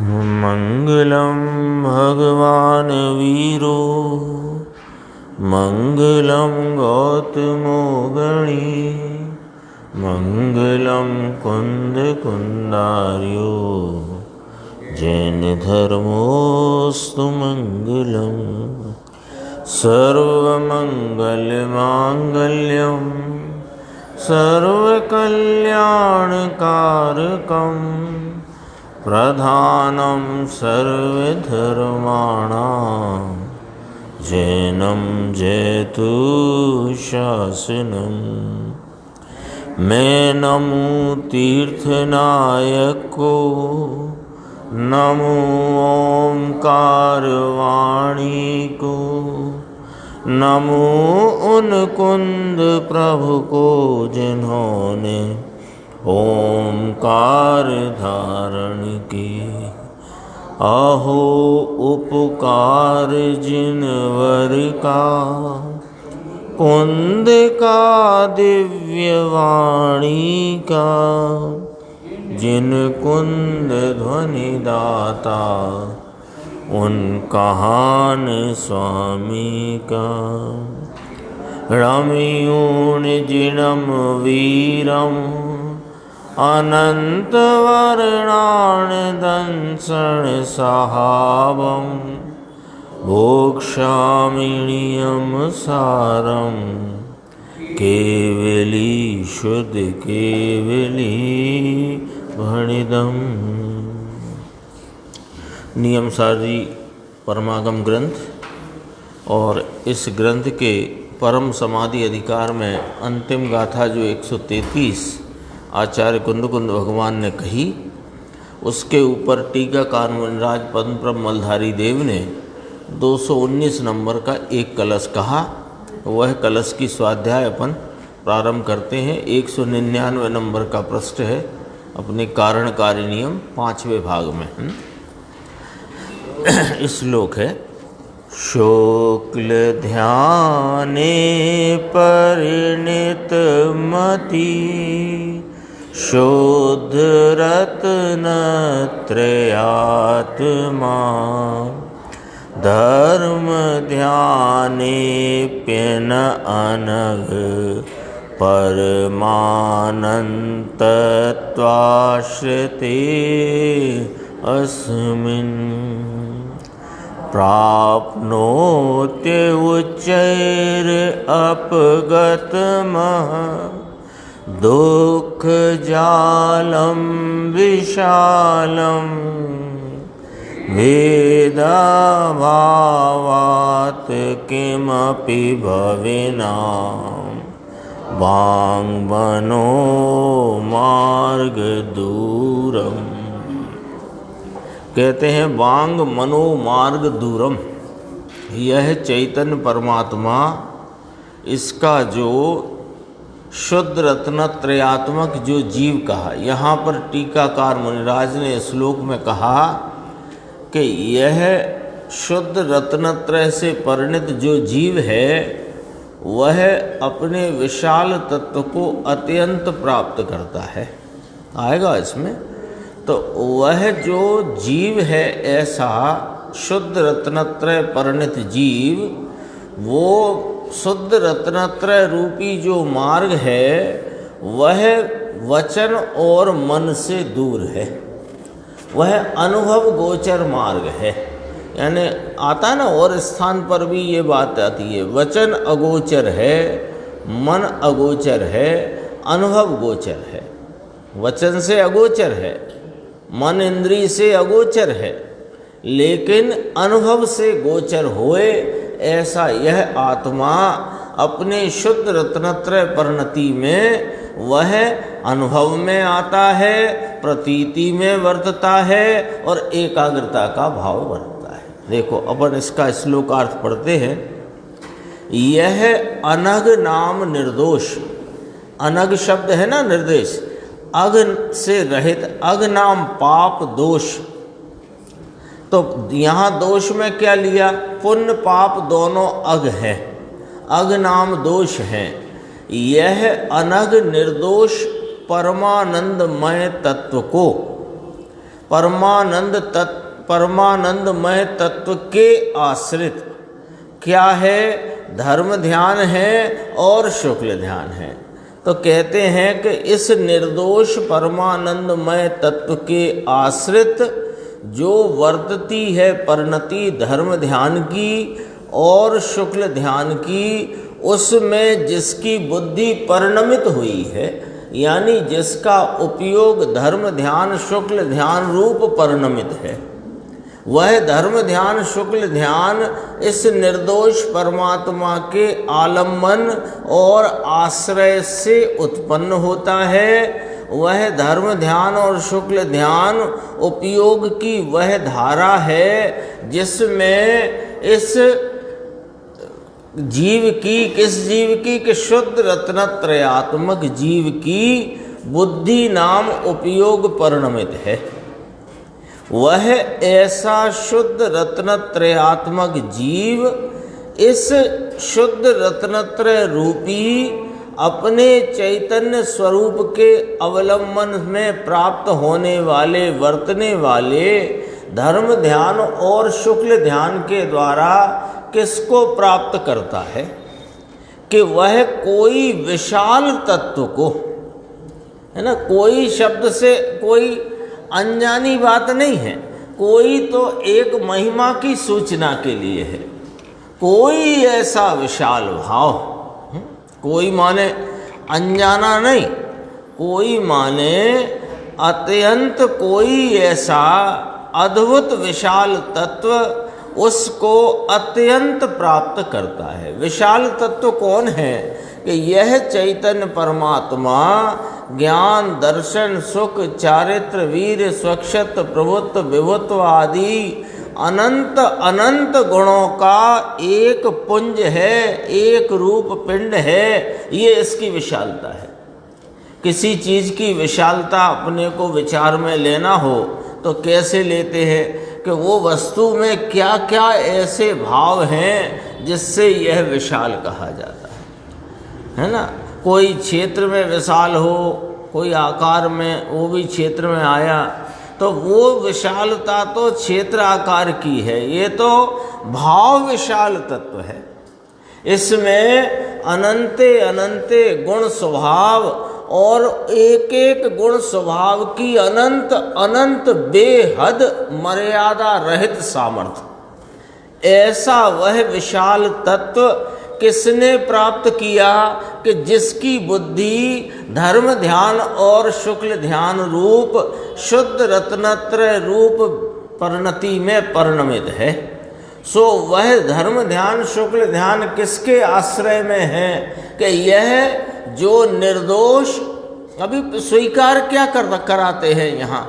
मंगलम भगवान वीरो मंगलम गौतमो गणी मंगलम कुंद कुंदार्यो जैन धर्मोस्तु मंगलम सर्वमंगल मांगल्यम सर्वकल्याणकारकम प्रधानं सर्वधर्माणां जैनं जयतु शासनं मैं नमो तीर्थनायको नमो ओंकारवाणी को नमो उन कुंद प्रभु को जिन्होंने ओंकार धारण की। अहो उपकार जिनवर का कुंद का दिव्य वाणी का जिन कुंद ध्वनि दाता उन कहान स्वामी का। रमयूण जिनम वीरम अनंत वर्णान दंसन सहावम भोक्षामिणियम सारम केवली शुद्ध केवली भणिदम। नियम सारी परमागम ग्रंथ और इस ग्रंथ के परम समाधि अधिकार में अंतिम गाथा जो 133 आचार्य कुंद भगवान ने कही, उसके ऊपर टीकाकार मुनिराज पद्मप्रभ मलधारी देव ने 219 नंबर का एक कलश कहा। वह कलश की स्वाध्याय अपन प्रारंभ करते हैं। 199 नंबर का पृष्ठ है अपने कारणकारी नियम 5वें भाग में। श्लोक है शुक्ल ध्याने परिणित मति शुद्ध रत्नत्रयात्मा धर्म ध्याने प्यन अनघ परमानंतत्वाश्रिते अस्मिन् प्राप्नोत्य उच्चैर अपगतमः दुःख जालं विशालं भेदभावात् किमपि भविनां वाङ्मनो मार्गदूरम्। कहते हैं वांग मनो मार्ग दूरम, यह चैतन्य परमात्मा, इसका जो शुद्ध रत्नत्रयात्मक जो जीव कहा, यहाँ पर टीकाकार मुनिराज ने श्लोक में कहा कि यह शुद्ध रत्नत्रय से परिणित जो जीव है वह अपने विशाल तत्व को अत्यंत प्राप्त करता है। आएगा इसमें। तो वह जो जीव है ऐसा शुद्ध रत्नत्रय परिणित जीव, वो शुद्ध रत्नत्रय रूपी जो मार्ग है वह वचन और मन से दूर है, वह अनुभव गोचर मार्ग है। यानी आता ना, और स्थान पर भी ये बात आती है, वचन अगोचर है, मन अगोचर है, अनुभव गोचर है। वचन से अगोचर है, मन इंद्रिय से अगोचर है, लेकिन अनुभव से गोचर होए ऐसा यह आत्मा अपने शुद्ध रत्नत्रय परिणति में वह अनुभव में आता है, प्रतीति में वर्तता है और एकाग्रता का भाव वर्तता है। देखो अपन इसका श्लोकार्थ पढ़ते हैं। यह अनघ नाम निर्दोष, अनघ शब्द है ना निर्देश, अघ से रहित, अघ नाम पाप दोष। तो यहाँ दोष में क्या लिया, पुण्य पाप दोनों अघ हैं, अघ नाम दोष हैं। यह अनघ निर्दोष परमानंदमय तत्व को, परमानंदमय तत्व के आश्रित क्या है? धर्म ध्यान है और शुक्ल ध्यान है। तो कहते हैं कि इस निर्दोष परमानंदमय तत्व के आश्रित जो वर्तती है परिणति धर्म ध्यान की और शुक्ल ध्यान की, उसमें जिसकी बुद्धि परिणमित हुई है, यानी जिसका उपयोग धर्म ध्यान शुक्ल ध्यान रूप परिणमित है, वह धर्म ध्यान शुक्ल ध्यान इस निर्दोष परमात्मा के आलम्बन और आश्रय से उत्पन्न होता है। वह धर्म ध्यान और शुक्ल ध्यान उपयोग की वह धारा है जिसमें इस जीव की, किस जीव की? कि शुद्ध रत्नत्रयात्मक जीव की बुद्धि नाम उपयोग परिणमित है। वह ऐसा शुद्ध रत्नत्रयात्मक जीव इस शुद्ध रत्नत्रय रूपी अपने चैतन्य स्वरूप के अवलंबन में प्राप्त होने वाले, वर्तने वाले धर्म ध्यान और शुक्ल ध्यान के द्वारा किसको प्राप्त करता है? कि वह कोई विशाल तत्व को, है ना, कोई शब्द से कोई अनजानी बात नहीं है, कोई तो एक महिमा की सूचना के लिए है। कोई ऐसा विशाल भाव, कोई माने अनजाना नहीं, कोई माने अत्यंत कोई ऐसा अद्भुत विशाल तत्व उसको अत्यंत प्राप्त करता है। विशाल तत्व कौन है? कि यह चैतन्य परमात्मा ज्ञान, दर्शन, सुख, चारित्र, वीर, स्वच्छत्व, प्रभुत्व, विभुत्व आदि अनंत अनंत गुणों का एक पुंज है, एक रूप पिंड है। ये इसकी विशालता है। किसी चीज़ की विशालता अपने को विचार में लेना हो तो कैसे लेते हैं? कि वो वस्तु में क्या क्या ऐसे भाव हैं जिससे यह विशाल कहा जाता है ना। कोई क्षेत्र में विशाल हो, कोई आकार में, वो भी क्षेत्र में आया, तो वो विशालता तो क्षेत्र आकार की है, ये तो भाव विशाल तत्व है। इसमें अनंते अनंते गुण स्वभाव और एक एक गुण स्वभाव की अनंत अनंत बेहद मर्यादा रहित सामर्थ्य, ऐसा वह विशाल तत्व किसने प्राप्त किया? कि जिसकी बुद्धि धर्म ध्यान और शुक्ल ध्यान रूप शुद्ध रत्नत्रय रूप परिणति में परिणमित है। सो वह धर्म ध्यान शुक्ल ध्यान किसके आश्रय में है? कि यह जो निर्दोष, अभी स्वीकार क्या कराते हैं यहाँ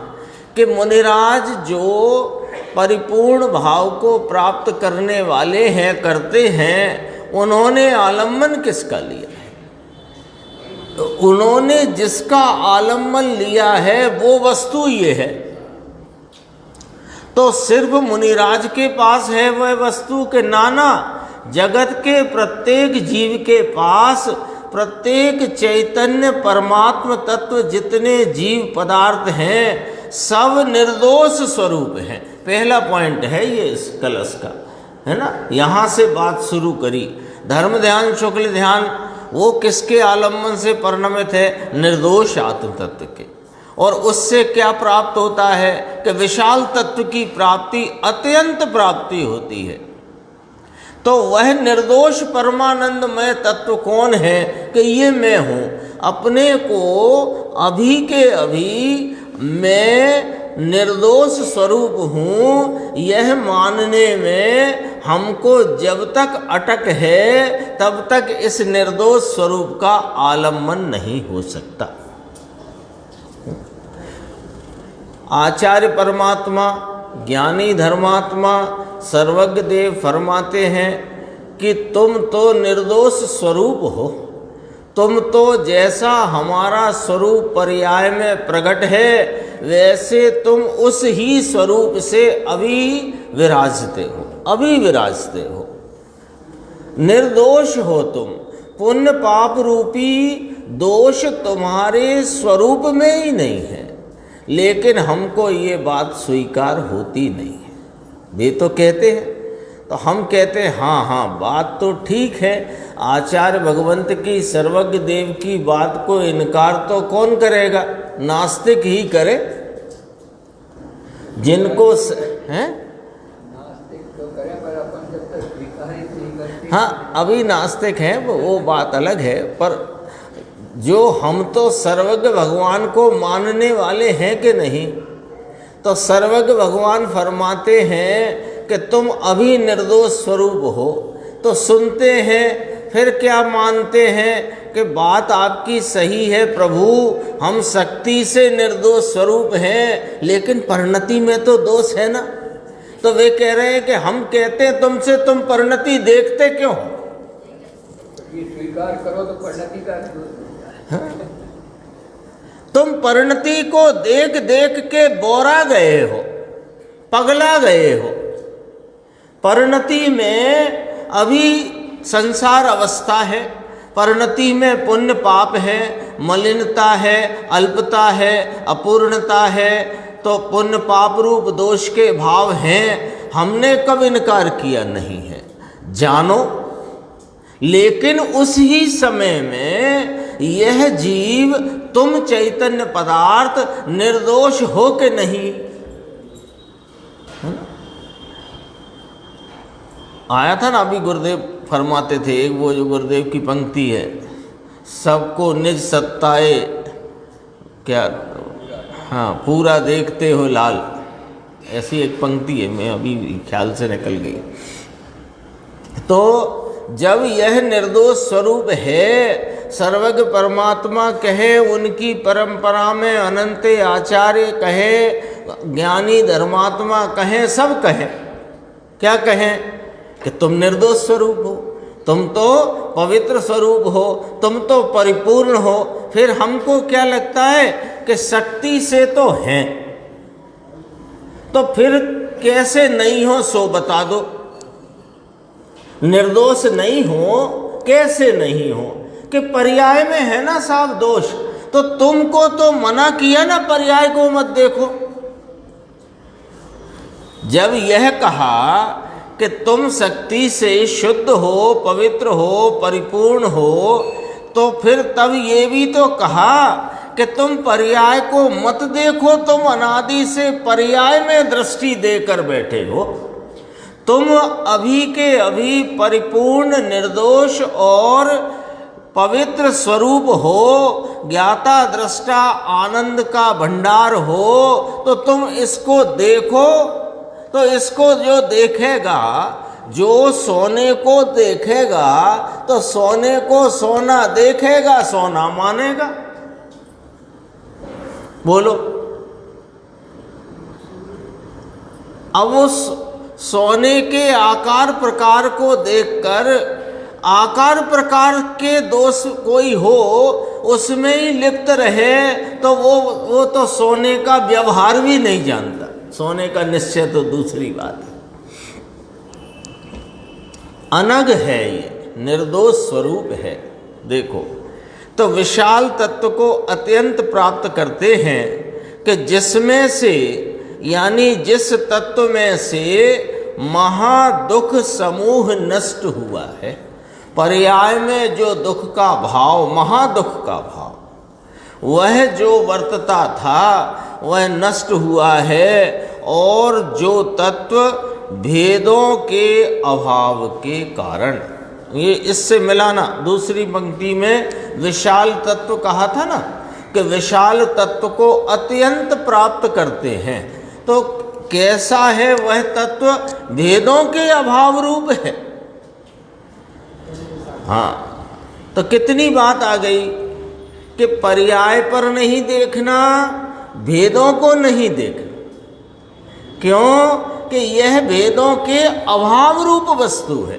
कि मुनिराज जो परिपूर्ण भाव को प्राप्त करने वाले हैं, करते हैं, उन्होंने आलम्बन किसका लिया है? तो उन्होंने जिसका आलम्बन लिया है वो वस्तु ये है। तो सिर्फ मुनिराज के पास है वह वस्तु के? नाना, जगत के प्रत्येक जीव के पास, प्रत्येक चैतन्य परमात्म तत्व जितने जीव पदार्थ हैं सब निर्दोष स्वरूप हैं। पहला पॉइंट है ये इस कलश का, है ना। यहाँ से बात शुरू करी। धर्म ध्यान शुक्ल ध्यान वो किसके आलम्बन से परिणमित है? निर्दोष आत्म तत्व के। और उससे क्या प्राप्त होता है? कि विशाल तत्व की प्राप्ति, अत्यंत प्राप्ति होती है। तो वह निर्दोष परमानंदमय तत्व कौन है? कि ये मैं हूँ। अपने को अभी के अभी मैं निर्दोष स्वरूप हूँ, यह मानने में हमको जब तक अटक है तब तक इस निर्दोष स्वरूप का आलम्बन नहीं हो सकता। आचार्य परमात्मा, ज्ञानी धर्मात्मा, सर्वज्ञ देव फरमाते हैं कि तुम तो निर्दोष स्वरूप हो, तुम तो जैसा हमारा स्वरूप पर्याय में प्रकट है वैसे तुम उस ही स्वरूप से अभी विराजते हो, अभी विराजते हो। निर्दोष हो तुम, पुण्य पाप रूपी दोष तुम्हारे स्वरूप में ही नहीं है। लेकिन हमको ये बात स्वीकार होती नहीं है। वे तो कहते हैं तो हम कहते हैं हाँ हाँ बात तो ठीक है, आचार्य भगवंत की सर्वज्ञ देव की बात को इनकार तो कौन करेगा, नास्तिक ही करे। जिनको हैं हाँ अभी नास्तिक हैं वो बात अलग है, पर जो हम तो सर्वज्ञ भगवान को मानने वाले हैं कि नहीं, तो सर्वज्ञ भगवान फरमाते हैं कि तुम अभी निर्दोष स्वरूप हो, तो सुनते हैं फिर क्या मानते हैं कि बात आपकी सही है प्रभु, हम शक्ति से निर्दोष स्वरूप हैं लेकिन परिणति में तो दोष है ना। तो वे कह रहे हैं कि हम कहते हैं तुमसे, तुम परिणति देखते क्यों? ये स्वीकार करो तो परिणति का तुम परिणति को देख देख के बोरा गए हो, पगला गए हो। परिणति में अभी संसार अवस्था है, परिणति में पुण्य पाप है, मलिनता है, अल्पता है, अपूर्णता है, तो पुण्य पाप रूप दोष के भाव हैं। हमने कब इनकार किया नहीं है, जानो। लेकिन उस ही समय में यह जीव तुम चैतन्य पदार्थ निर्दोष हो के नहीं, आया था ना अभी गुरुदेव फरमाते थे, एक वो जो गुरुदेव की पंक्ति है, सबको निज सत्ताए क्या हाँ पूरा देखते हो लाल, ऐसी एक पंक्ति है, मैं अभी ख्याल से निकल गई। तो जब यह निर्दोष स्वरूप है, सर्वज्ञ परमात्मा कहे, उनकी परंपरा में अनंत आचार्य कहे, ज्ञानी धर्मात्मा कहे, सब कहे, क्या कहें कि तुम निर्दोष स्वरूप हो, तुम तो पवित्र स्वरूप हो, तुम तो परिपूर्ण हो। फिर हमको क्या लगता है कि शक्ति से तो हैं, तो फिर कैसे नहीं हो सो बता दो। निर्दोष नहीं हो कैसे नहीं हो, कि पर्याय में है ना साहब दोष, तो तुमको तो मना किया ना पर्याय को मत देखो। जब यह कहा कि तुम शक्ति से शुद्ध हो, पवित्र हो, परिपूर्ण हो, तो फिर तब ये भी तो कहा कि तुम पर्याय को मत देखो, तुम अनादि से पर्याय में दृष्टि देकर बैठे हो। तुम अभी के अभी परिपूर्ण, निर्दोष और पवित्र स्वरूप हो, ज्ञाता दृष्टा आनंद का भंडार हो, तो तुम इसको देखो। तो इसको जो देखेगा, जो सोने को देखेगा, तो सोने को सोना देखेगा, सोना मानेगा। बोलो, अब उस सोने के आकार प्रकार को देखकर आकार प्रकार के दोष कोई हो उसमें ही लिप्त रहे, तो वो तो सोने का व्यवहार भी नहीं जानता। सोने का निश्चय तो दूसरी बात है। अनग है, ये निर्दोष स्वरूप है। देखो, तो विशाल तत्व को अत्यंत प्राप्त करते हैं कि जिसमें से, यानी जिस तत्व में से महादुख समूह नष्ट हुआ है। पर्याय में जो दुख का भाव, महादुख का भाव, वह जो वर्तता था वह नष्ट हुआ है, और जो तत्व भेदों के अभाव के कारण, ये इससे मिलाना, दूसरी पंक्ति में विशाल तत्व कहा था ना, कि विशाल तत्व को अत्यंत प्राप्त करते हैं। तो कैसा है वह तत्व? भेदों के अभाव रूप है। हाँ, तो कितनी बात आ गई कि पर्याय पर नहीं देखना, भेदों को नहीं देखना। क्यों? कि यह भेदों के अभाव रूप वस्तु है,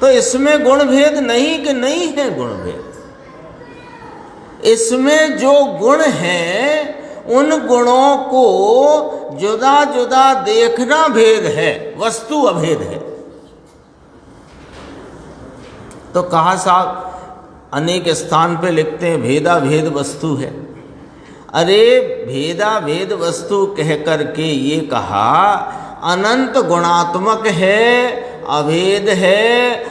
तो इसमें गुण भेद नहीं कि नहीं है गुण भेद। इसमें जो गुण हैं उन गुणों को जुदा जुदा देखना भेद है, वस्तु अभेद है। तो कहा साहब, अनेक स्थान पे लिखते हैं भेदा भेद वस्तु है। अरे भेदा भेद वस्तु कह करके ये कहा अनंत गुणात्मक है, अभेद है,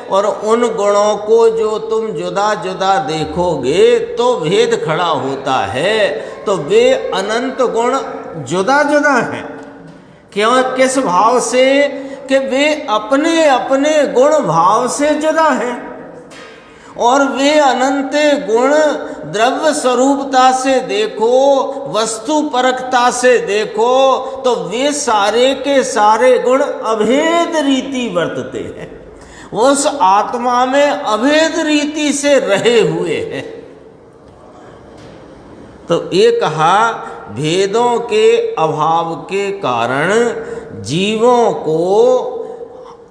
और उन गुणों को जो तुम जुदा जुदा देखोगे तो भेद खड़ा होता है। तो वे अनंत गुण जुदा जुदा हैं। क्यों? किस भाव से? कि वे अपने अपने गुण भाव से जुदा हैं, और वे अनंत गुण द्रव्य स्वरूपता से देखो, वस्तु परकता से देखो, तो वे सारे के सारे गुण अभेद रीति वर्तते हैं, उस आत्मा में अभेद रीति से रहे हुए हैं। तो ये कहा भेदों के अभाव के कारण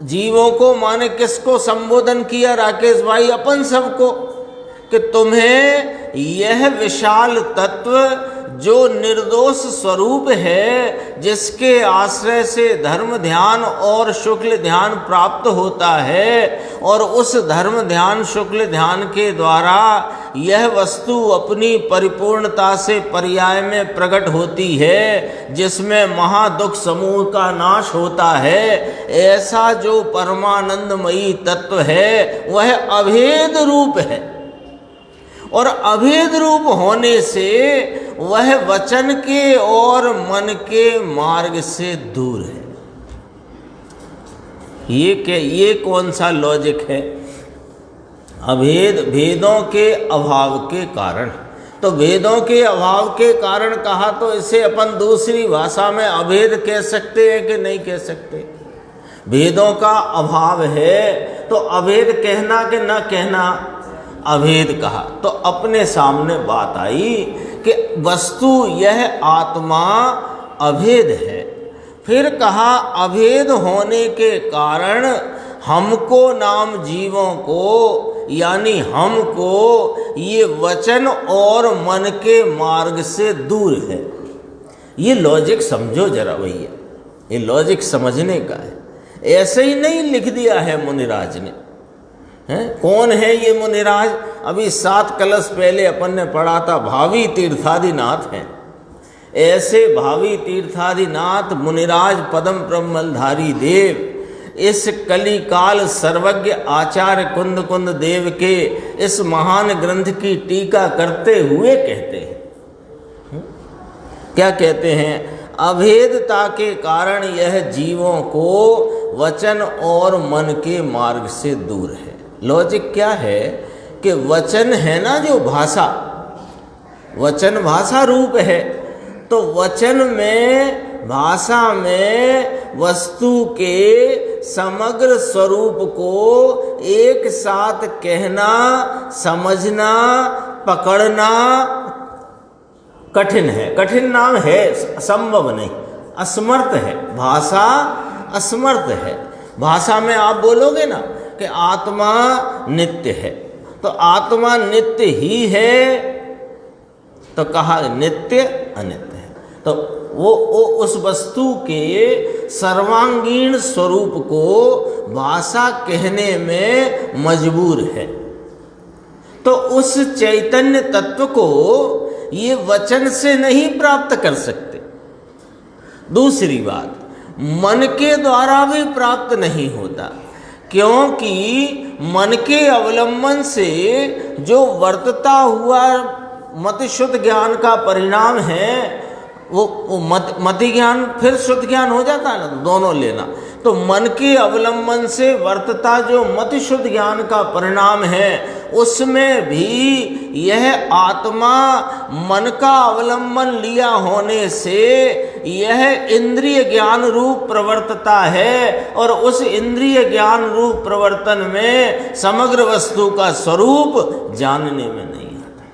जीवों को माने किसको संबोधन किया राकेश भाई? अपन सबको, कि तुम्हें यह विशाल तत्व जो निर्दोष स्वरूप है, जिसके आश्रय से धर्म ध्यान और शुक्ल ध्यान प्राप्त होता है, और उस धर्म ध्यान शुक्ल ध्यान के द्वारा यह वस्तु अपनी परिपूर्णता से पर्याय में प्रकट होती है, जिसमें महादुख समूह का नाश होता है, ऐसा जो परमानंदमयी तत्व है वह अभेद रूप है, और अभेद रूप होने से वह वचन के और मन के मार्ग से दूर है। ये कौन सा लॉजिक है? अभेद, भेदों के अभाव के कारण। तो भेदों के अभाव के कारण कहा, तो इसे अपन दूसरी भाषा में अभेद कह सकते हैं कि नहीं कह सकते? भेदों का अभाव है तो अभेद कहना कि न कहना? अभेद कहा तो अपने सामने बात आई कि वस्तु यह आत्मा अभेद है। फिर कहा अभेद होने के कारण हमको नाम जीवों को, यानी हमको, ये वचन और मन के मार्ग से दूर है। ये लॉजिक समझो जरा भैया, ये लॉजिक समझने का है, ऐसे ही नहीं लिख दिया है मुनिराज ने। कौन है ये मुनिराज? अभी 7 कलश पहले अपन ने पढ़ा था, भावी तीर्थादिनाथ हैं। ऐसे भावी तीर्थादिनाथ मुनिराज पदम ब्रह्मलधारी देव इस कलिकाल सर्वज्ञ आचार्य कुंद कुंद देव के इस महान ग्रंथ की टीका करते हुए कहते हैं, क्या कहते हैं? अभेदता के कारण यह जीवों को वचन और मन के मार्ग से दूर है। लॉजिक क्या है कि वचन है ना जो भाषा, वचन भाषा रूप है, तो वचन में, भाषा में वस्तु के समग्र स्वरूप को एक साथ कहना, समझना, पकड़ना कठिन है। कठिन नाम है, संभव नहीं, असमर्थ है। भाषा असमर्थ है। भाषा में आप बोलोगे ना कि आत्मा नित्य है, तो आत्मा नित्य ही है, तो कहा नित्य अनित्य है। तो वो उस वस्तु के सर्वांगीण स्वरूप को भाषा कहने में मजबूर है। तो उस चैतन्य तत्व को ये वचन से नहीं प्राप्त कर सकते। दूसरी बात, मन के द्वारा भी प्राप्त नहीं होता, क्योंकि मन के अवलंबन से जो वर्तता हुआ मत शुद्ध ज्ञान का परिणाम है, वो मति ज्ञान फिर शुद्ध ज्ञान हो जाता है ना, तो दोनों लेना। तो मन के अवलंबन से वर्तता जो मति शुद्ध ज्ञान का परिणाम है, उसमें भी यह आत्मा मन का अवलंबन लिया होने से यह इंद्रिय ज्ञान रूप प्रवर्तता है, और उस इंद्रिय ज्ञान रूप प्रवर्तन में समग्र वस्तु का स्वरूप जानने में नहीं आता।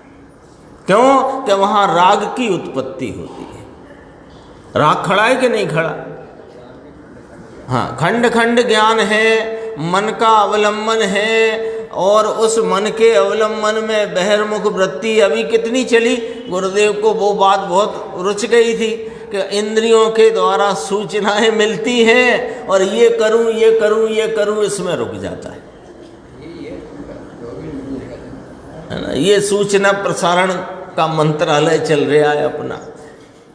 क्यों? कि वहाँ राग की उत्पत्ति होती है। राग खड़ा है कि नहीं खड़ा? हाँ, खंड खंड ज्ञान है, मन का अवलंबन है, और उस मन के अवलंबन में बहिर्मुख वृत्ति अभी कितनी चली। गुरुदेव को वो बात बहुत रुच गई थी कि इंद्रियों के द्वारा सूचनाएं मिलती हैं, और ये करूं ये करूं ये करूं, इसमें रुक जाता है ना। ये सूचना प्रसारण का मंत्रालय चल रहा है अपना।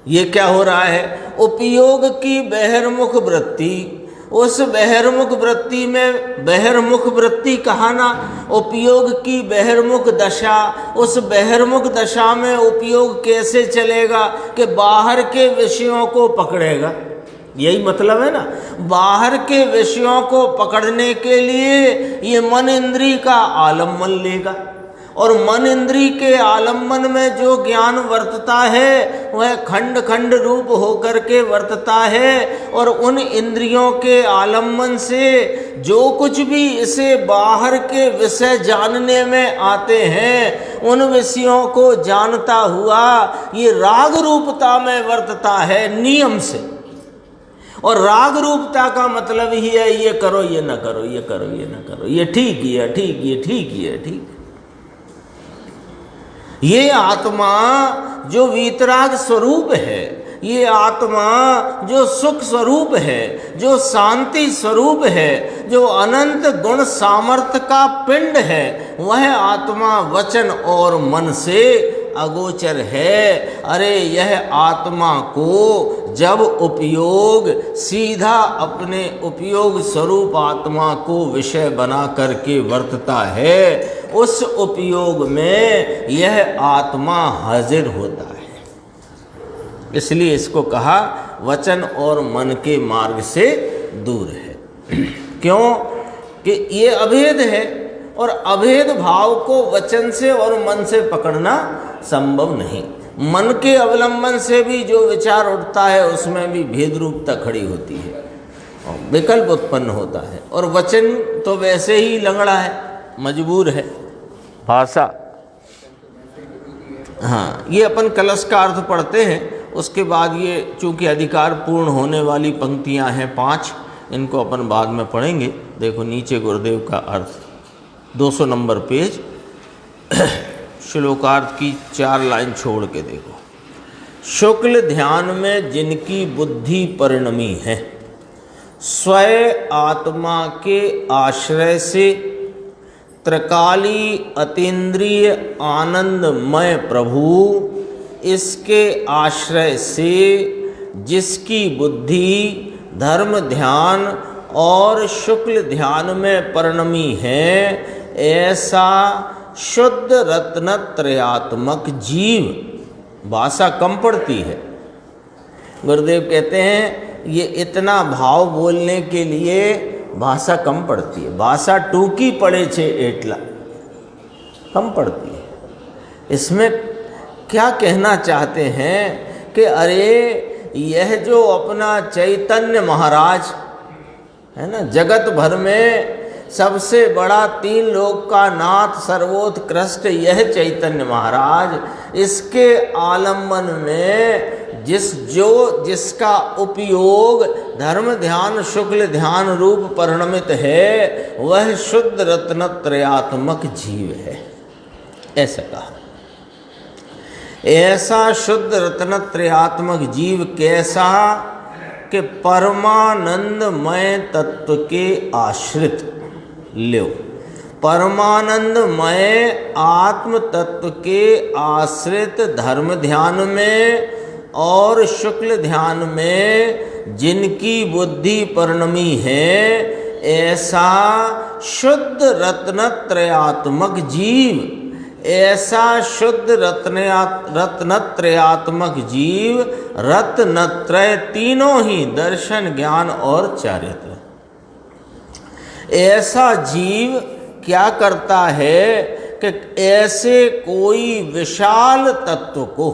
ये क्या हो रहा है? उपयोग की बहिर्मुख वृत्ति, उस बहिर्मुख वृत्ति में, बहिर्मुख वृत्ति कहा ना, उपयोग की बहिर्मुख दशा, उस बहिर्मुख दशा में उपयोग कैसे चलेगा कि बाहर के विषयों को पकड़ेगा। यही मतलब है ना, बाहर के विषयों को पकड़ने के लिए ये मन इंद्री का आलम्बन लेगा, और मन इंद्री के आलम्बन में जो ज्ञान वर्तता है वह खंड खंड रूप होकर के वर्तता है, और उन इंद्रियों के आलम्बन से जो कुछ भी इसे बाहर के विषय जानने में आते हैं उन विषयों को जानता हुआ ये राग रूपता में वर्तता है नियम से। और राग रूपता का मतलब ही है ये करो ये न करो, ये करो ये न करो, ये ठीक, ये ठीक, ये ठीक, ये ठीक। ये आत्मा जो वीतराग स्वरूप है, ये आत्मा जो सुख स्वरूप है, जो शांति स्वरूप है, जो अनंत गुण सामर्थ्य का पिंड है, वह आत्मा वचन और मन से अगोचर है। अरे यह आत्मा को जब उपयोग सीधा अपने उपयोग स्वरूप आत्मा को विषय बना करके वर्तता है, उस उपयोग में यह आत्मा हाजिर होता है। इसलिए इसको कहा वचन और मन के मार्ग से दूर है। क्यों? कि ये अभेद है, और अभेद भाव को वचन से और मन से पकड़ना संभव नहीं। मन के अवलंबन से भी जो विचार उठता है उसमें भी भेद रूपता खड़ी होती है और विकल्प उत्पन्न होता है, और वचन तो वैसे ही लंगड़ा है, मजबूर है। भाषा, हाँ, ये अपन कलश का अर्थ पढ़ते हैं, उसके बाद ये चूँकि अधिकार पूर्ण होने वाली पंक्तियां हैं 5, इनको अपन बाद में पढ़ेंगे। देखो नीचे गुरुदेव का अर्थ 200 नंबर पेज, श्लोकार्थ की 4 लाइन छोड़ के देखो। शुक्ल ध्यान में जिनकी बुद्धि परिणमी है, स्वयं आत्मा के आश्रय से त्रिकाली अतीन्द्रिय आनंदमय प्रभु, इसके आश्रय से जिसकी बुद्धि धर्म ध्यान और शुक्ल ध्यान में परिणमी है, ऐसा शुद्ध रत्नत्रयात्मक जीव। भाषा कम पड़ती है। गुरुदेव कहते हैं ये इतना भाव बोलने के लिए भाषा कम पड़ती है। भाषा टूकी पड़े छे एटला, कम पड़ती है। इसमें क्या कहना चाहते हैं कि अरे यह जो अपना चैतन्य महाराज है ना, जगत भर में सबसे बड़ा 3 लोक का नाथ सर्वोत्कृष्ट यह चैतन्य महाराज, इसके आलम्बन में जिसका उपयोग धर्म ध्यान शुक्ल ध्यान रूप परिणमित है, वह शुद्ध रत्नत्रयात्मक जीव है। ऐसा कहा। ऐसा शुद्ध रत्नत्रयात्मक जीव कैसा कि परमानंदमय तत्व के आश्रित, लो, परमानंदमय आत्म तत्व के आश्रित धर्म ध्यान में और शुक्ल ध्यान में जिनकी बुद्धि परिणमी है, ऐसा शुद्ध रत्नत्रयात्मक जीव, ऐसा शुद्ध रत्नत्रयात्मक जीव, रत्नत्रय तीनों ही दर्शन ज्ञान और चारित्र, ऐसा जीव क्या करता है कि ऐसे कोई विशाल तत्व को,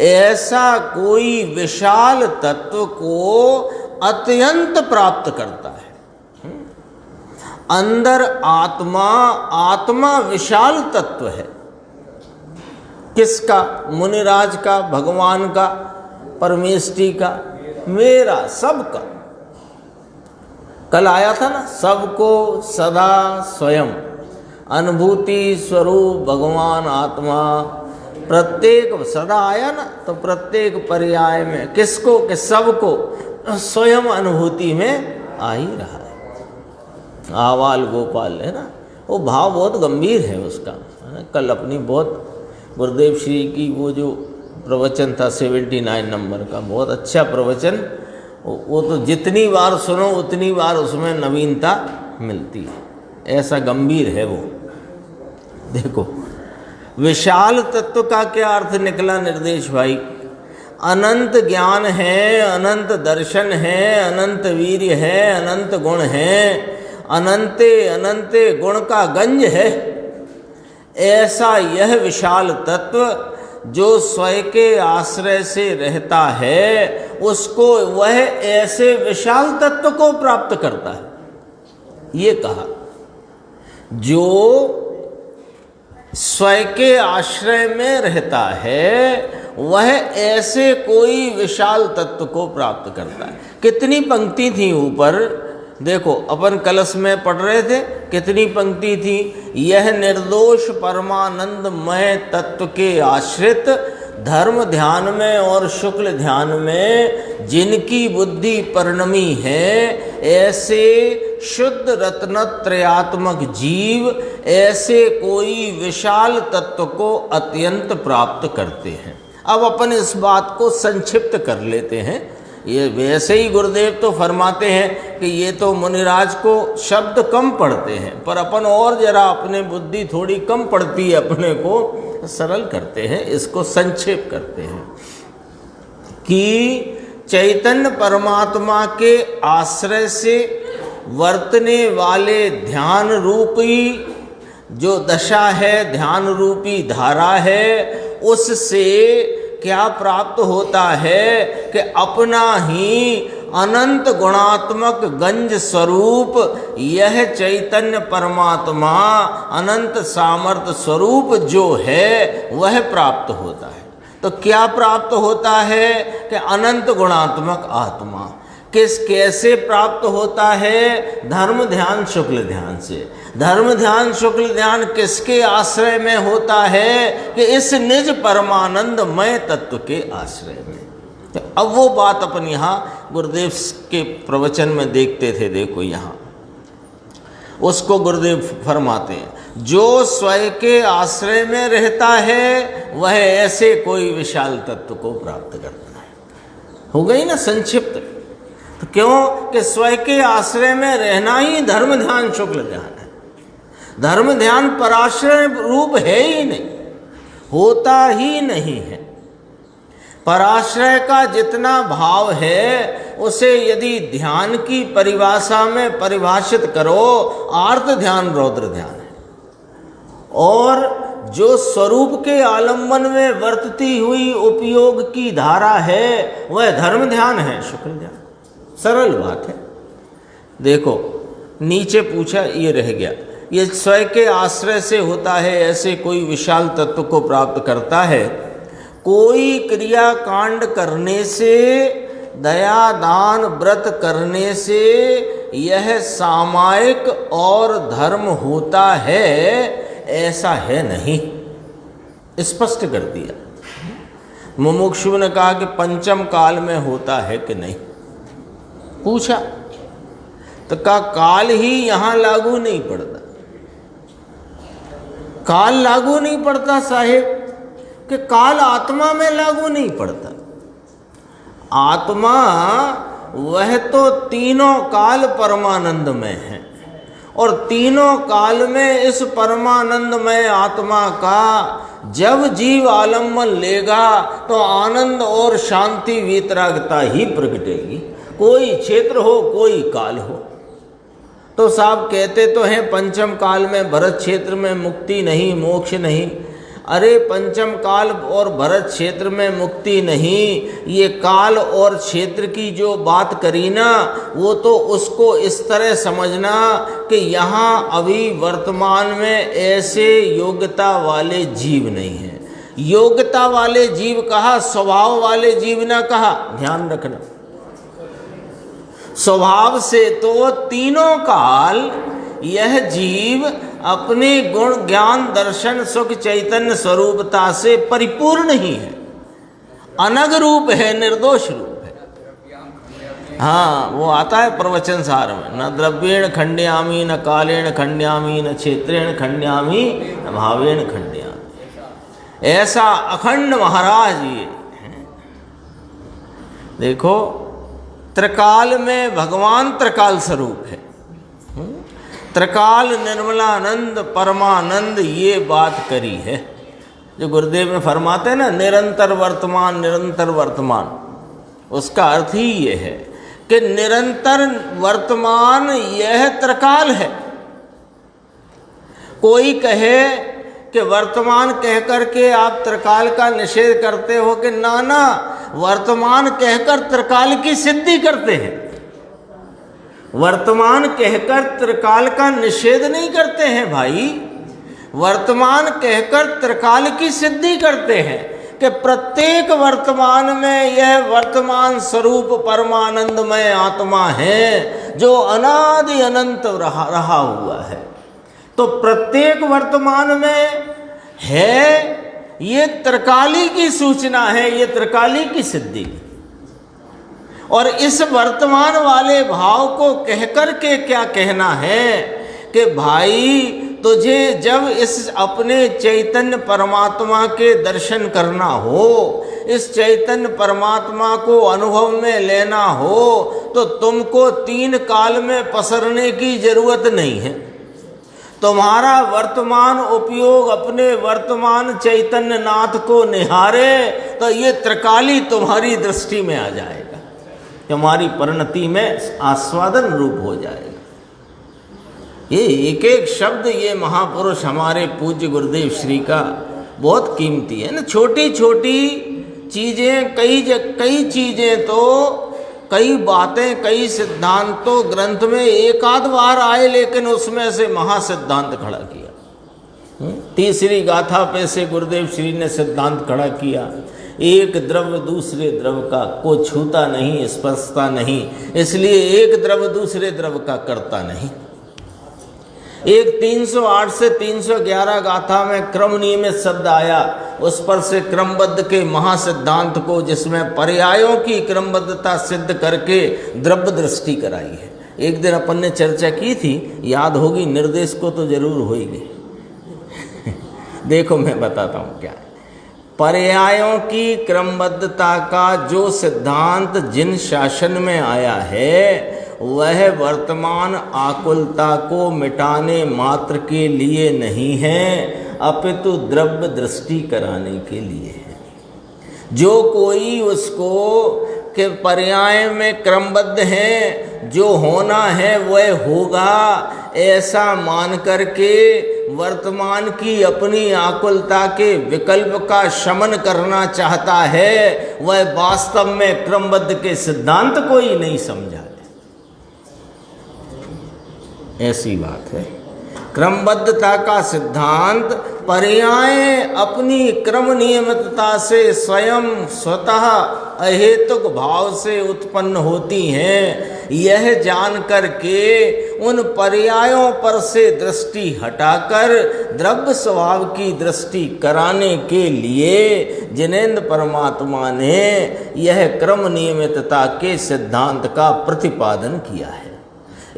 ऐसा कोई विशाल तत्व को अत्यंत प्राप्त करता है। अंदर आत्मा विशाल तत्व है। किसका? मुनिराज का, भगवान का, परमेष्टि का, मेरा, सबका। कल आया था ना, सबको सदा स्वयं अनुभूति स्वरूप भगवान आत्मा, प्रत्येक सदा आया ना, तो प्रत्येक पर्याय में किसको? कि सबको स्वयं अनुभूति में आ ही रहा है। आवाल गोपाल है ना, वो भाव बहुत गंभीर है उसका, है ना? कल अपनी बहुत गुरुदेव श्री की वो जो प्रवचन था 79 नंबर का, बहुत अच्छा प्रवचन। वो तो जितनी बार सुनो उतनी बार उसमें नवीनता मिलती है, ऐसा गंभीर है वो। देखो विशाल तत्व का क्या अर्थ निकला निर्देश भाई? अनंत ज्ञान है, अनंत दर्शन है, अनंत वीर्य है, अनंत गुण है, अनंते अनंते गुण का गंज है। ऐसा यह विशाल तत्व जो स्वयं के आश्रय से रहता है, उसको वह ऐसे विशाल तत्व को प्राप्त करता है। ये कहा जो स्वयं के आश्रय में रहता है वह ऐसे कोई विशाल तत्व को प्राप्त करता है। कितनी पंक्ति थी ऊपर देखो, अपन कलश में पढ़ रहे थे, कितनी पंक्ति थी? यह निर्दोष परमानंदमय तत्व के आश्रित धर्म ध्यान में और शुक्ल ध्यान में जिनकी बुद्धि परिणमी है, ऐसे शुद्ध रत्नत्रयात्मक जीव ऐसे कोई विशाल तत्व को अत्यंत प्राप्त करते हैं। अब अपन इस बात को संक्षिप्त कर लेते हैं। ये वैसे ही गुरुदेव तो फरमाते हैं कि ये तो मुनिराज को शब्द कम पढ़ते हैं, पर अपन और जरा अपने बुद्धि थोड़ी कम पड़ती है, अपने को सरल करते हैं, इसको संक्षेप करते हैं कि चैतन्य परमात्मा के आश्रय से वर्तने वाले ध्यान रूपी जो दशा है, ध्यान रूपी धारा है, उससे क्या प्राप्त होता है कि अपना ही अनंत गुणात्मक गंज स्वरूप यह चैतन्य परमात्मा अनंत सामर्थ्य स्वरूप जो है वह प्राप्त होता है। तो क्या प्राप्त होता है कि अनंत गुणात्मक आत्मा कैसे प्राप्त होता है? धर्म ध्यान शुक्ल ध्यान से। धर्म ध्यान शुक्ल ध्यान किसके आश्रय में होता है कि इस निज परमानंदमय तत्व के आश्रय में। तो अब वो बात अपन यहाँ गुरुदेव के प्रवचन में देखते थे। देखो यहाँ उसको गुरुदेव फरमाते हैं, जो स्वयं के आश्रय में रहता है वह ऐसे कोई विशाल तत्व को प्राप्त करता है। हो गई ना संक्षिप्त? तो क्यों कि स्वयं के आश्रय में रहना ही धर्म ध्यान शुक्ल ध्यान है। धर्म ध्यान पराश्रय रूप है ही नहीं, होता ही नहीं है। पराश्रय का जितना भाव है उसे यदि ध्यान की परिभाषा में परिभाषित करो, आर्त ध्यान रौद्र ध्यान है। और जो स्वरूप के आलंबन में वर्तती हुई उपयोग की धारा है वह धर्म ध्यान है, शुक्ल ध्यान। सरल बात है। देखो नीचे पूछा, ये रह गया, ये स्वयं के आश्रय से होता है, ऐसे कोई विशाल तत्व को प्राप्त करता है। कोई क्रिया कांड करने से, दया दान व्रत करने से यह सामायिक और धर्म होता है, ऐसा है नहीं। स्पष्ट कर दिया। मुमुक्षु ने कहा कि पंचम काल में होता है कि नहीं, पूछा तो कहा काल ही यहां लागू नहीं पड़ता। काल लागू नहीं पड़ता साहेब, कि काल आत्मा में लागू नहीं पड़ता। आत्मा वह तो तीनों काल परमानंदमय है, और तीनों काल में इस परमानंदमय आत्मा का जब जीव आलम्बन लेगा तो आनंद और शांति वीतरागता ही प्रगटेगी, कोई क्षेत्र हो कोई काल हो। तो साहब कहते तो हैं पंचम काल में भरत क्षेत्र में मुक्ति नहीं, मोक्ष नहीं। अरे पंचम काल और भरत क्षेत्र में मुक्ति नहीं, ये काल और क्षेत्र की जो बात करी ना, वो तो उसको इस तरह समझना कि यहाँ अभी वर्तमान में ऐसे योग्यता वाले जीव नहीं हैं। योग्यता वाले जीव कहा, स्वभाव वाले जीव ना कहा, ध्यान रखना। स्वभाव से तो तीनों काल यह जीव अपने गुण ज्ञान दर्शन सुख चैतन्य स्वरूपता से परिपूर्ण ही है, अनग रूप है, निर्दोष रूप है। हाँ, वो आता है प्रवचन सार में, न द्रव्येण खंड्यामी न कालेण खंड्यामी न क्षेत्रेण खंड्यामी न भावेण खंड्यामी। ऐसा अखंड महाराज ये देखो, त्रिकाल में भगवान त्रिकाल स्वरूप है। त्रिकाल निर्मलानंद परमानंद, ये बात करी है जो गुरुदेव में फरमाते हैं ना, निरंतर वर्तमान निरंतर वर्तमान। उसका अर्थ ही ये है कि निरंतर वर्तमान यह त्रिकाल है। कोई कहे कि वर्तमान कहकर के आप त्रिकाल का निषेध करते हो कि ना ना, वर्तमान कहकर त्रिकाल की सिद्धि करते हैं। वर्तमान कहकर त्रिकाल का निषेध नहीं करते हैं भाई, वर्तमान कहकर त्रिकाल की सिद्धि करते हैं कि प्रत्येक वर्तमान में यह वर्तमान स्वरूप परमानंदमय आत्मा है जो अनादि अनंत रहा हुआ है। तो प्रत्येक वर्तमान में है, ये त्रिकाली की सूचना है, ये त्रिकाली की सिद्धि। और इस वर्तमान वाले भाव को कहकर के क्या कहना है कि भाई तुझे जब इस अपने चैतन्य परमात्मा के दर्शन करना हो, इस चैतन्य परमात्मा को अनुभव में लेना हो, तो तुमको 3 काल में पसरने की जरूरत नहीं है। तुम्हारा वर्तमान उपयोग अपने वर्तमान चैतन्य नाथ को निहारे तो ये त्रिकाली तुम्हारी दृष्टि में आ जाएगा, तुम्हारी परिणति में आस्वादन रूप हो जाएगा। ये एक एक शब्द ये महापुरुष हमारे पूज्य गुरुदेव श्री का बहुत कीमती है ना। छोटी छोटी चीज़ें, कई चीज़ें तो, कई बातें, कई सिद्धांत तो ग्रंथ में एक आध बार आए, लेकिन उसमें से महासिद्धांत खड़ा किया। तीसरी गाथा पे से गुरुदेव श्री ने सिद्धांत खड़ा किया, एक द्रव्य दूसरे द्रव्य का को छूता नहीं, स्पर्शता नहीं, इसलिए एक द्रव्य दूसरे द्रव्य का करता नहीं। एक 308 से 311 गाथा में क्रम नियमित शब्द आया, उस पर से क्रमबद्ध के महासिद्धांत को, जिसमें पर्यायों की क्रमबद्धता सिद्ध करके द्रव्य दृष्टि कराई है। एक दिन अपन ने चर्चा की थी, याद होगी, निर्देश को तो जरूर होगी। देखो मैं बताता हूँ क्या है। पर्यायों की क्रमबद्धता का जो सिद्धांत जिन शासन में आया है, वह वर्तमान आकुलता को मिटाने मात्र के लिए नहीं है, अपितु द्रव्य दृष्टि कराने के लिए है। जो कोई उसको के पर्याय में क्रमबद्ध है, जो होना है वह होगा, ऐसा मान करके वर्तमान की अपनी आकुलता के विकल्प का शमन करना चाहता है, वह वास्तव में क्रमबद्ध के सिद्धांत को ही नहीं समझा। ऐसी बात है। क्रमबद्धता का सिद्धांत, पर्याय अपनी क्रम नियमितता से स्वयं स्वतः अहेतुक भाव से उत्पन्न होती हैं, यह जान करके उन पर्यायों पर से दृष्टि हटाकर द्रव्य स्वभाव की दृष्टि कराने के लिए जिनेंद्र परमात्मा ने यह क्रम नियमितता के सिद्धांत का प्रतिपादन किया है।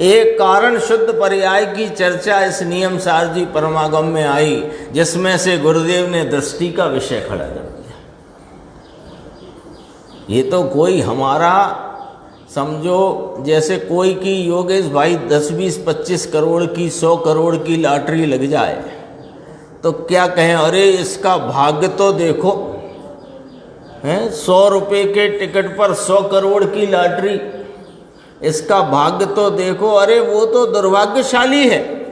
एक कारण शुद्ध पर्याय की चर्चा इस नियम सार जी परमागम में आई, जिसमें से गुरुदेव ने दृष्टि का विषय खड़ा कर दिया। ये तो कोई हमारा समझो, जैसे कोई की योगेश भाई 10, 20, 25 करोड़ की, 100 करोड़ की लॉटरी लग जाए तो क्या कहें, अरे इसका भाग्य तो देखो, हैं 100 रुपये के टिकट पर 100 करोड़ की लॉटरी, इसका भाग्य तो देखो, अरे वो तो दुर्भाग्यशाली है।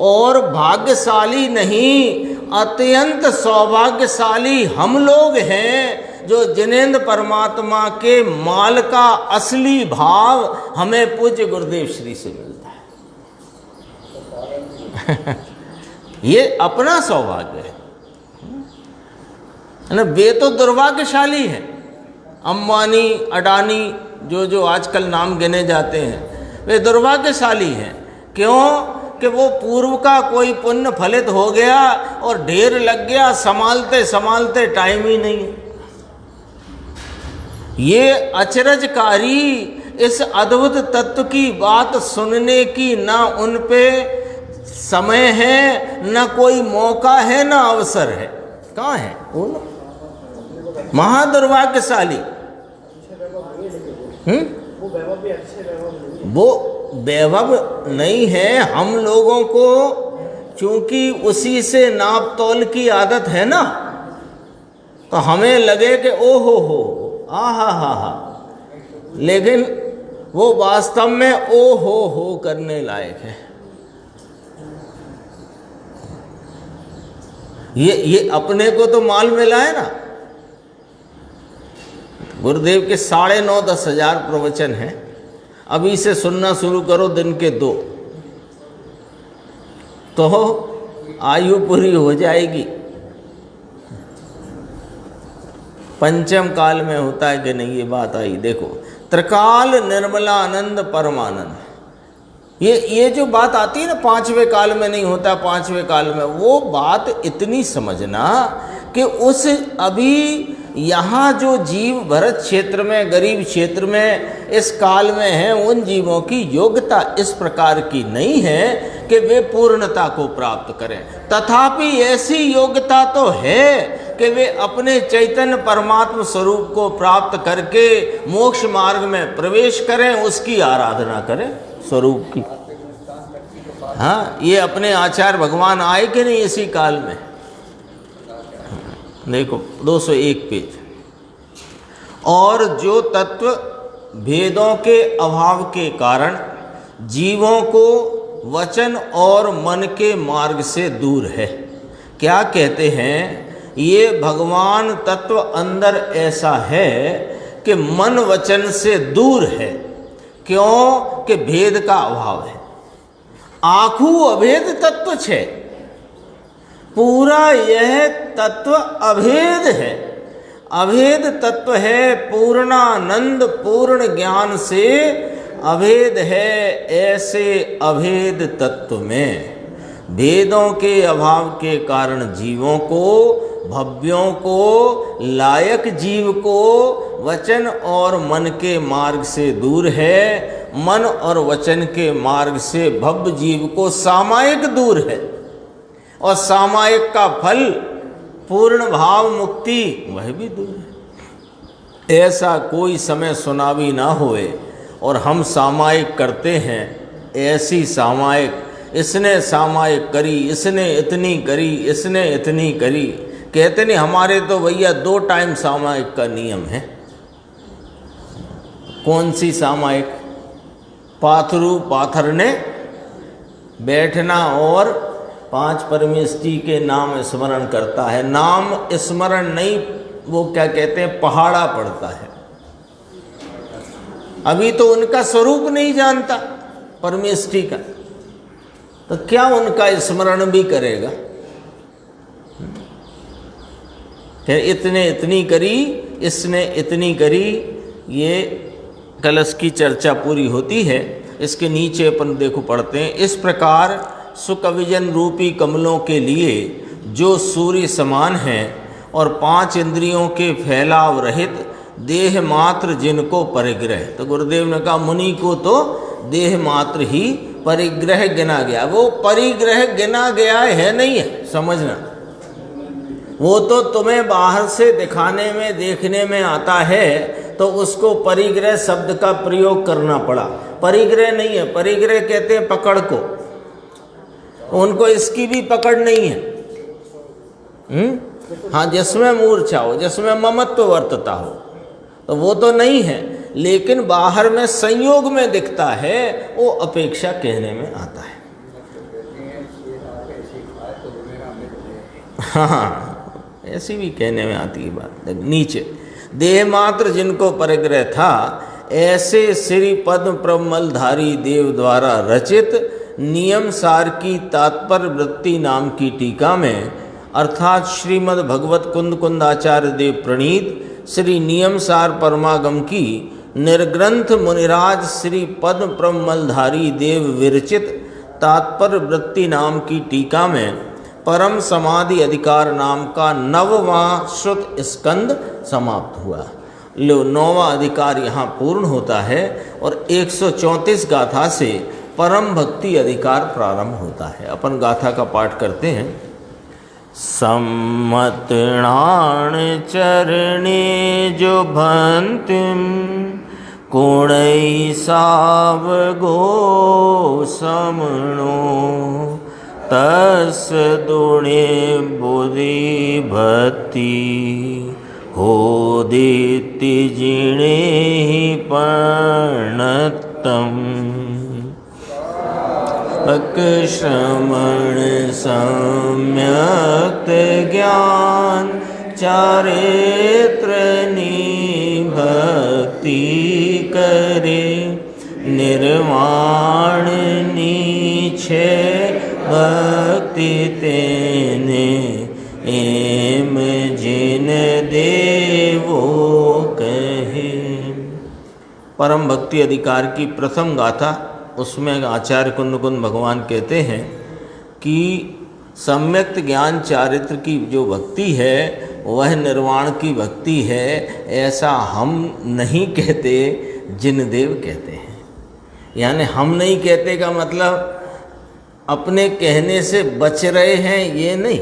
और भाग्यशाली नहीं, अत्यंत सौभाग्यशाली हम लोग हैं जो जिनेंद्र परमात्मा के माल का असली भाव हमें पूज्य गुरुदेव श्री से मिलता है। ये अपना सौभाग्य है ना। वे तो दुर्भाग्यशाली हैं, अंबानी, अडानी, जो आजकल नाम गिने जाते हैं, वे दुर्भाग्यशाली हैं। क्यों कि वो पूर्व का कोई पुण्य फलित हो गया और ढेर लग गया, संभालते संभालते टाइम ही नहीं। ये अचरजकारी इस अद्भुत तत्व की बात सुनने की ना उन पे समय है, न कोई मौका है, न अवसर है। कहाँ है बोलो? महादुर्भाग्यशाली। वो वैभव नहीं है। हम लोगों को चूंकि उसी से नाप तोल की आदत है ना, तो हमें लगे कि ओ हो आ हा, लेकिन वो वास्तव में ओ हो करने लायक है। ये अपने को तो माल मिला है ना। गुरुदेव के 9,500-10 हजार प्रवचन हैं। अभी से सुनना शुरू करो, दिन के 2 तो आयु पूरी हो जाएगी। पंचम काल में होता है कि नहीं, ये बात आई। देखो, त्रिकाल निर्मलानंद परमानंद, ये जो बात आती है ना, 5वें काल में नहीं होता, 5वें काल में, वो बात इतनी समझना कि उस अभी यहाँ जो जीव भरत क्षेत्र में, गरीब क्षेत्र में इस काल में हैं, उन जीवों की योग्यता इस प्रकार की नहीं है कि वे पूर्णता को प्राप्त करें। तथापि ऐसी योग्यता तो है कि वे अपने चैतन्य परमात्मा स्वरूप को प्राप्त करके मोक्ष मार्ग में प्रवेश करें, उसकी आराधना करें स्वरूप की। हाँ, ये अपने आचार्य भगवान आए कि नहीं इसी काल में? देखो 201 पेज। और जो तत्व भेदों के अभाव के कारण जीवों को वचन और मन के मार्ग से दूर है। क्या कहते हैं? ये भगवान तत्व अंदर ऐसा है कि मन वचन से दूर है। क्यों? कि भेद का अभाव है। आखू अभेद तत्व छे, पूरा यह तत्व अभेद है। अभेद तत्व है, पूर्णानंद पूर्ण ज्ञान से अभेद है। ऐसे अभेद तत्व में भेदों के अभाव के कारण जीवों को, भव्यों को, लायक जीव को वचन और मन के मार्ग से दूर है। मन और वचन के मार्ग से भव्य जीव को सामायिक दूर है, और सामायिक का फल पूर्ण भाव मुक्ति वह भी दूर है। ऐसा कोई समय सुना भी ना होए और हम सामायिक करते हैं। ऐसी सामायिक, इसने सामायिक करी, इसने इतनी करी, इसने इतनी करी। कहते नहीं, हमारे तो भैया 2 टाइम सामायिक का नियम है। कौन सी सामायिक? पाथरू पाथरने बैठना और 5 परमेष्टि के नाम स्मरण करता है। नाम स्मरण नहीं, वो क्या कहते हैं, पहाड़ा पड़ता है। अभी तो उनका स्वरूप नहीं जानता परमेष्टि का, तो क्या उनका स्मरण भी करेगा? फिर इतने इतनी करी, इसने इतनी करी, ये कलश की चर्चा पूरी होती है। इसके नीचे अपन देखो पढ़ते हैं, इस प्रकार सुकविजन रूपी कमलों के लिए जो सूर्य समान हैं और 5 इंद्रियों के फैलाव रहित देह मात्र जिनको परिग्रह, तो गुरुदेव ने कहा मुनि को तो देह मात्र ही परिग्रह गिना गया। वो परिग्रह गिना गया है नहीं है, समझना। वो तो तुम्हें बाहर से दिखाने में, देखने में आता है, तो उसको परिग्रह शब्द का प्रयोग करना पड़ा। परिग्रह नहीं है, परिग्रह कहते हैं पकड़ को। उनको इसकी भी पकड़ नहीं है। हाँ, जिसमें मूर्छा हो, जिसमें ममत्व वर्तता हो, तो वो तो नहीं है। लेकिन बाहर में संयोग में दिखता है, वो अपेक्षा कहने में आता है। हाँ, ऐसी भी कहने में आती है बात। नीचे, देह मात्र जिनको परिग्रह था, ऐसे श्री पद्म प्रमलधारी देव द्वारा रचित नियम सार की तात्पर्य वृत्ति नाम की टीका में, अर्थात श्रीमद् भगवत कुंद कुंदाचार्य देव प्रणीत श्री नियम सार परमागम की निर्ग्रंथ मुनिराज श्री पद्म प्रमलधारी देव विरचित तात्पर्य वृत्ति नाम की टीका में परम समाधि अधिकार नाम का 9वां श्रुत स्कंद समाप्त हुआ। लो 9वां अधिकार यहाँ पूर्ण होता है और 134 गाथा से परम भक्ति अधिकार प्रारंभ होता है। अपन गाथा का पाठ करते हैं। सम्मतणाण चरणे जो भंतिम कुणै सावगो समणो तस दुणे बुद्धि भक्ति हो देति जिणे पर्णतम श्रमण सम्यक ज्ञान चारित्र भक्ति करे निर्वाण नीछे भक्ति तेने एम जिन देवो कहे। परम भक्ति अधिकार की प्रथम गाथा, उसमें आचार्य कुंद भगवान कहते हैं कि सम्यक्त ज्ञान चारित्र की जो भक्ति है वह निर्वाण की भक्ति है, ऐसा हम नहीं कहते, जिनदेव कहते हैं। यानी हम नहीं कहते का मतलब अपने कहने से बच रहे हैं ये नहीं,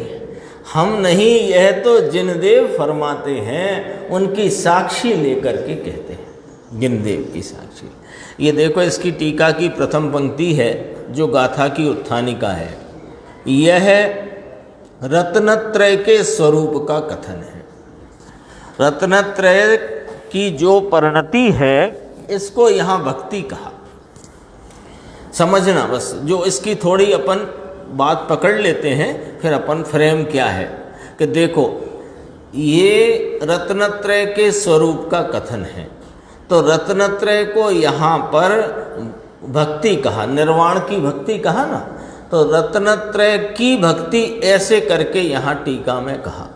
हम नहीं, यह तो जिनदेव फरमाते हैं, उनकी साक्षी लेकर के कहते हैं, जिनदेव की साक्षी। ये देखो इसकी टीका की प्रथम पंक्ति है जो गाथा की उत्थानिका है, यह रत्नत्रय के स्वरूप का कथन है। रत्नत्रय की जो परिणति है इसको यहाँ भक्ति कहा, समझना बस। जो इसकी थोड़ी अपन बात पकड़ लेते हैं, फिर अपन फ्रेम क्या है कि देखो ये रत्नत्रय के स्वरूप का कथन है, तो रत्नत्रय को यहाँ पर भक्ति कहा, निर्वाण की भक्ति कहा ना, तो रत्नत्रय की भक्ति ऐसे करके यहाँ टीका में कहा।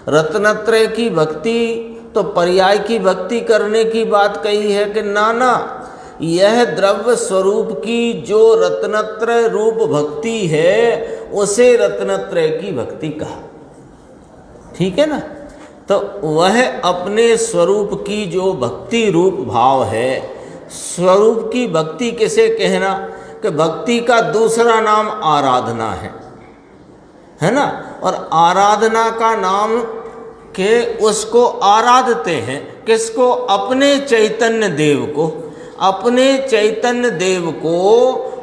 रत्नत्रय की भक्ति तो पर्याय की भक्ति करने की बात कही है कि ना, यह द्रव्य स्वरूप की जो रत्नत्रय रूप भक्ति है उसे रत्नत्रय की भक्ति कहा, ठीक है ना। तो वह अपने स्वरूप की जो भक्ति रूप भाव है, स्वरूप की भक्ति किसे कहना कि भक्ति का दूसरा नाम आराधना है ना। और आराधना का नाम के उसको आराधते हैं, किसको? अपने चैतन्य देव को। अपने चैतन्य देव को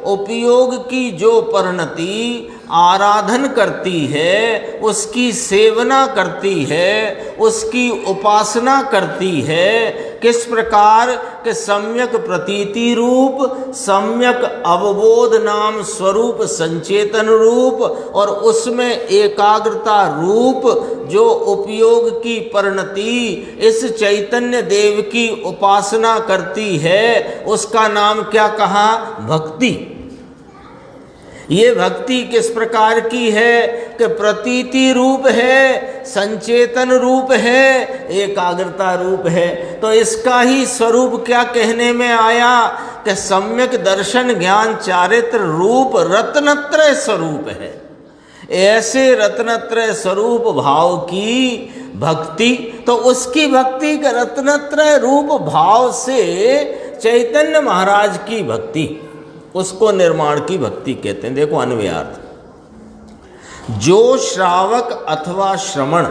उपयोग की जो परिणति आराधन करती है, उसकी सेवना करती है, उसकी उपासना करती है, किस प्रकार के सम्यक प्रतीति रूप, सम्यक अवबोध नाम स्वरूप संचेतन रूप, और उसमें एकाग्रता रूप जो उपयोग की परिणति इस चैतन्य देव की उपासना करती है, उसका नाम क्या कहा? भक्ति। ये भक्ति किस प्रकार की है कि प्रतीति रूप है, संचेतन रूप है, एकाग्रता रूप है। तो इसका ही स्वरूप क्या कहने में आया कि सम्यक दर्शन ज्ञान चारित्र रूप रत्नत्रय स्वरूप है। ऐसे रत्नत्रय स्वरूप भाव की भक्ति, तो उसकी भक्ति के रत्नत्रय रूप भाव से चैतन्य महाराज की भक्ति, उसको निर्माण की भक्ति कहते हैं। देखो अन्वयार्थ, जो श्रावक अथवा श्रवण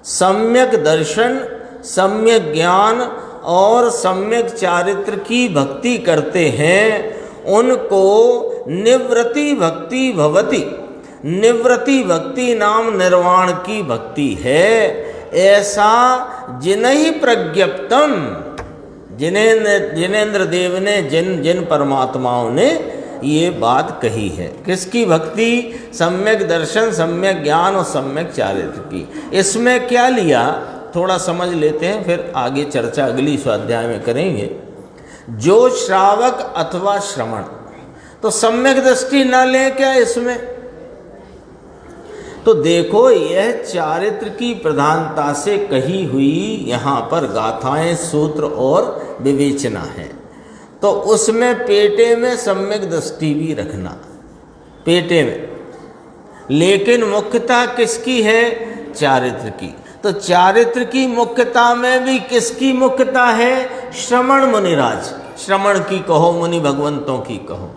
सम्यक दर्शन, सम्यक ज्ञान और सम्यक चारित्र की भक्ति करते हैं, उनको निवृत्ति भक्ति भवति। निवृत्ति भक्ति नाम निर्वाण की भक्ति है। ऐसा जिनहि प्रज्ञप्तम, जिनेन्द्र देव ने, जिन परमात्माओं ने ये बात कही है। किसकी भक्ति? सम्यक दर्शन, सम्यक ज्ञान और सम्यक चारित्र की। इसमें क्या लिया थोड़ा समझ लेते हैं, फिर आगे चर्चा अगली स्वाध्याय में करेंगे। जो श्रावक अथवा श्रवण, तो सम्यक दृष्टि न लें क्या इसमें? तो देखो यह चारित्र की प्रधानता से कही हुई यहाँ पर गाथाएं, सूत्र और विवेचना है। तो उसमें पेटे में सम्यक दृष्टि भी रखना, पेटे में, लेकिन मुख्यता किसकी है? चारित्र की। तो चारित्र की मुख्यता में भी किसकी मुख्यता है? श्रवण मुनिराज, श्रवण की कहो, मुनि भगवंतों की कहो।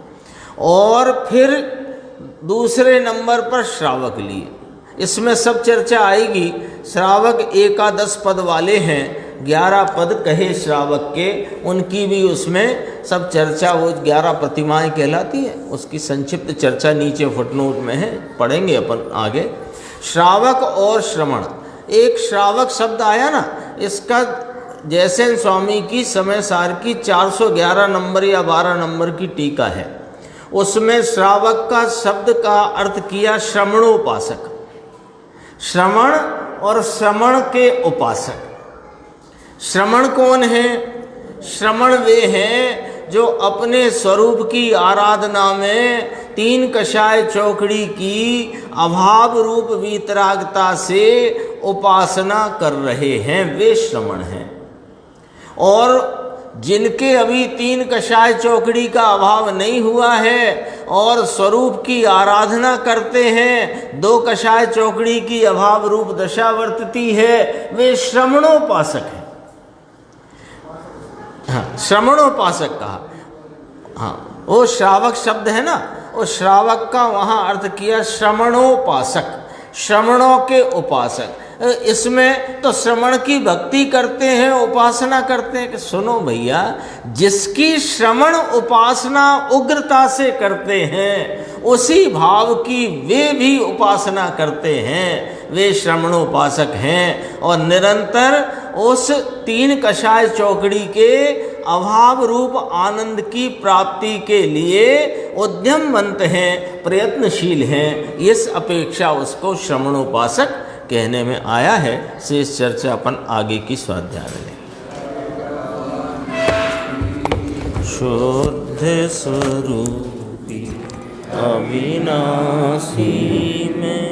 और फिर दूसरे नंबर पर श्रावक लिए। इसमें सब चर्चा आएगी। श्रावक एकादश पद वाले हैं, 11 पद कहे श्रावक के, उनकी भी उसमें सब चर्चा, वो 11 प्रतिमाएं कहलाती है, उसकी संक्षिप्त चर्चा नीचे फुटनोट में है, पढ़ेंगे अपन आगे। श्रावक और श्रवण, एक श्रावक शब्द आया ना, इसका जयसेन स्वामी की समय सार की 411 नंबर या 12 नंबर की टीका है, उसमें श्रावक का शब्द का अर्थ किया श्रवणोपासक, श्रवण और श्रवण के उपासक। श्रवण कौन है? श्रवण वे हैं जो अपने स्वरूप की आराधना में 3 कषाय चौकड़ी की अभाव रूप वीतरागता से उपासना कर रहे हैं, वे श्रवण हैं। और जिनके अभी 3 कषाय चौकड़ी का अभाव नहीं हुआ है और स्वरूप की आराधना करते हैं, 2 कषाय चौकड़ी की अभाव रूप दशा वर्तती है, वे श्रवणोपासक हैं। हाँ, श्रवणोपासक कहा। हाँ, वो श्रावक शब्द है ना, वो श्रावक का वहाँ अर्थ किया श्रवणोपासक, श्रवणों के उपासक। इसमें तो श्रवण की भक्ति करते हैं, उपासना करते हैं कि सुनो भैया, जिसकी श्रवण उपासना उग्रता से करते हैं, उसी भाव की वे भी उपासना करते हैं, वे श्रवणोपासक हैं। और निरंतर उस 3 कषाय चौकड़ी के अभाव रूप आनंद की प्राप्ति के लिए उद्यमवंत हैं, प्रयत्नशील हैं, इस अपेक्षा उसको श्रवणोपासक कहने में आया है। शेष चर्चा अपन आगे की स्वाध्याय में। शुद्ध स्वरूपी अविनाशी में